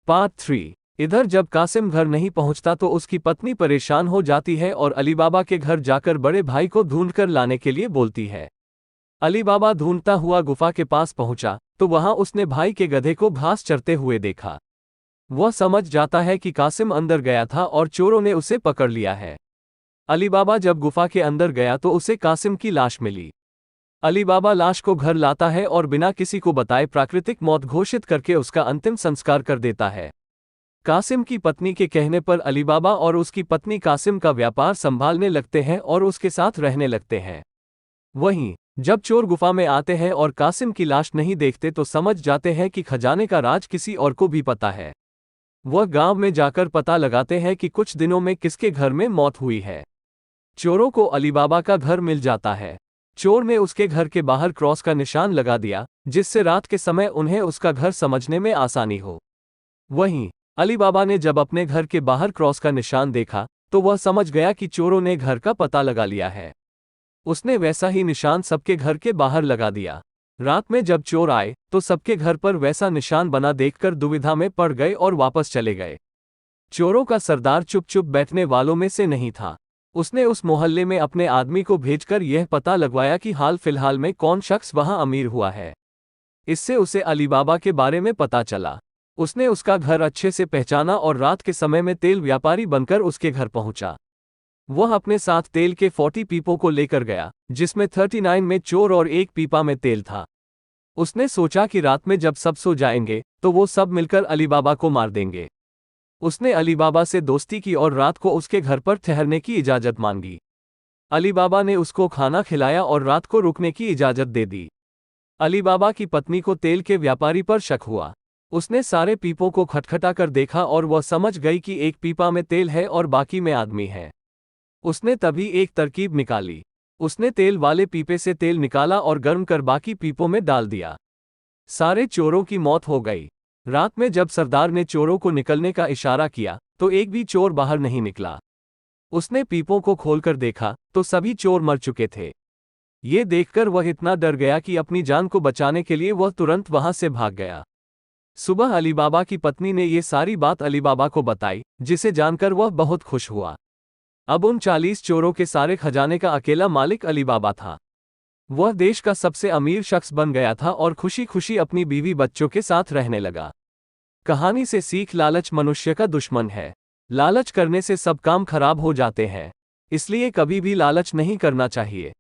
Part 3। इधर जब कासिम घर नहीं पहुंचता तो उसकी पत्नी परेशान हो जाती है और अली बाबा के घर जाकर बड़े भाई को ढूंढकर लाने के लिए बोलती है। अली बाबा ढूंढता हुआ गुफा के पास पहुंचा तो वहां उसने भाई के गधे को घास चरते हुए देखा। वह समझ जाता है कि कासिम अंदर गया था और चोरों ने उसे पकड़ लिया है। अली बाबा जब गुफा के अंदर गया तो उसे कासिम की लाश मिली। अली बाबा लाश को घर लाता है और बिना किसी को बताए प्राकृतिक मौत घोषित करके उसका अंतिम संस्कार कर देता है। कासिम की पत्नी के कहने पर अली बाबा और उसकी पत्नी कासिम का व्यापार संभालने लगते हैं और उसके साथ रहने लगते हैं। वहीं जब चोर गुफा में आते हैं और कासिम की लाश नहीं देखते तो समझ जाते हैं कि खजाने का राज किसी और को भी पता है। वह गांव में जाकर पता लगाते हैं कि कुछ दिनों में किसके घर में मौत हुई है। चोरों को अली बाबा का घर मिल जाता है। चोर ने उसके घर के बाहर क्रॉस का निशान लगा दिया, जिससे रात के समय उन्हें उसका घर समझने में आसानी हो। वहीं अली बाबा ने जब अपने घर के बाहर क्रॉस का निशान देखा तो वह समझ गया कि चोरों ने घर का पता लगा लिया है। उसने वैसा ही निशान सबके घर के बाहर लगा दिया। रात में जब चोर आए तो सबके घर पर वैसा निशान बना देखकर दुविधा में पड़ गए और वापस चले गए। चोरों का सरदार चुप चुप बैठने वालों में से नहीं था। उसने उस मोहल्ले में अपने आदमी को भेजकर यह पता लगवाया कि हाल फिलहाल में कौन शख्स वहां अमीर हुआ है। इससे उसे अली बाबा के बारे में पता चला। उसने उसका घर अच्छे से पहचाना और रात के समय में तेल व्यापारी बनकर उसके घर पहुंचा। वह अपने साथ तेल के 40 पीपों को लेकर गया, जिसमें 39 में चोर और एक पीपा में तेल था। उसने सोचा कि रात में जब सब सो जाएंगे तो वो सब मिलकर अली बाबा को मार देंगे। उसने अली बाबा से दोस्ती की और रात को उसके घर पर ठहरने की इजाज़त मांगी। अली बाबा ने उसको खाना खिलाया और रात को रुकने की इजाज़त दे दी। अली बाबा की पत्नी को तेल के व्यापारी पर शक हुआ। उसने सारे पीपों को खटखटा कर देखा और वह समझ गई कि एक पीपा में तेल है और बाकी में आदमी है। उसने तभी एक तरकीब निकाली। उसने तेल वाले पीपे से तेल निकाला और गर्म कर बाकी पीपों में डाल दिया। सारे चोरों की मौत हो गई। रात में जब सरदार ने चोरों को निकलने का इशारा किया तो एक भी चोर बाहर नहीं निकला। उसने पीपों को खोलकर देखा तो सभी चोर मर चुके थे। ये देखकर वह इतना डर गया कि अपनी जान को बचाने के लिए वह तुरंत वहां से भाग गया। सुबह अली बाबा की पत्नी ने ये सारी बात अली बाबा को बताई, जिसे जानकर वह बहुत खुश हुआ। अब उन 40 चोरों के सारे खजाने का अकेला मालिक अली बाबा था। वह देश का सबसे अमीर शख्स बन गया था और खुशी खुशी अपनी बीवी बच्चों के साथ रहने लगा। कहानी से सीख: लालच मनुष्य का दुश्मन है। लालच करने से सब काम खराब हो जाते हैं। इसलिए कभी भी लालच नहीं करना चाहिए।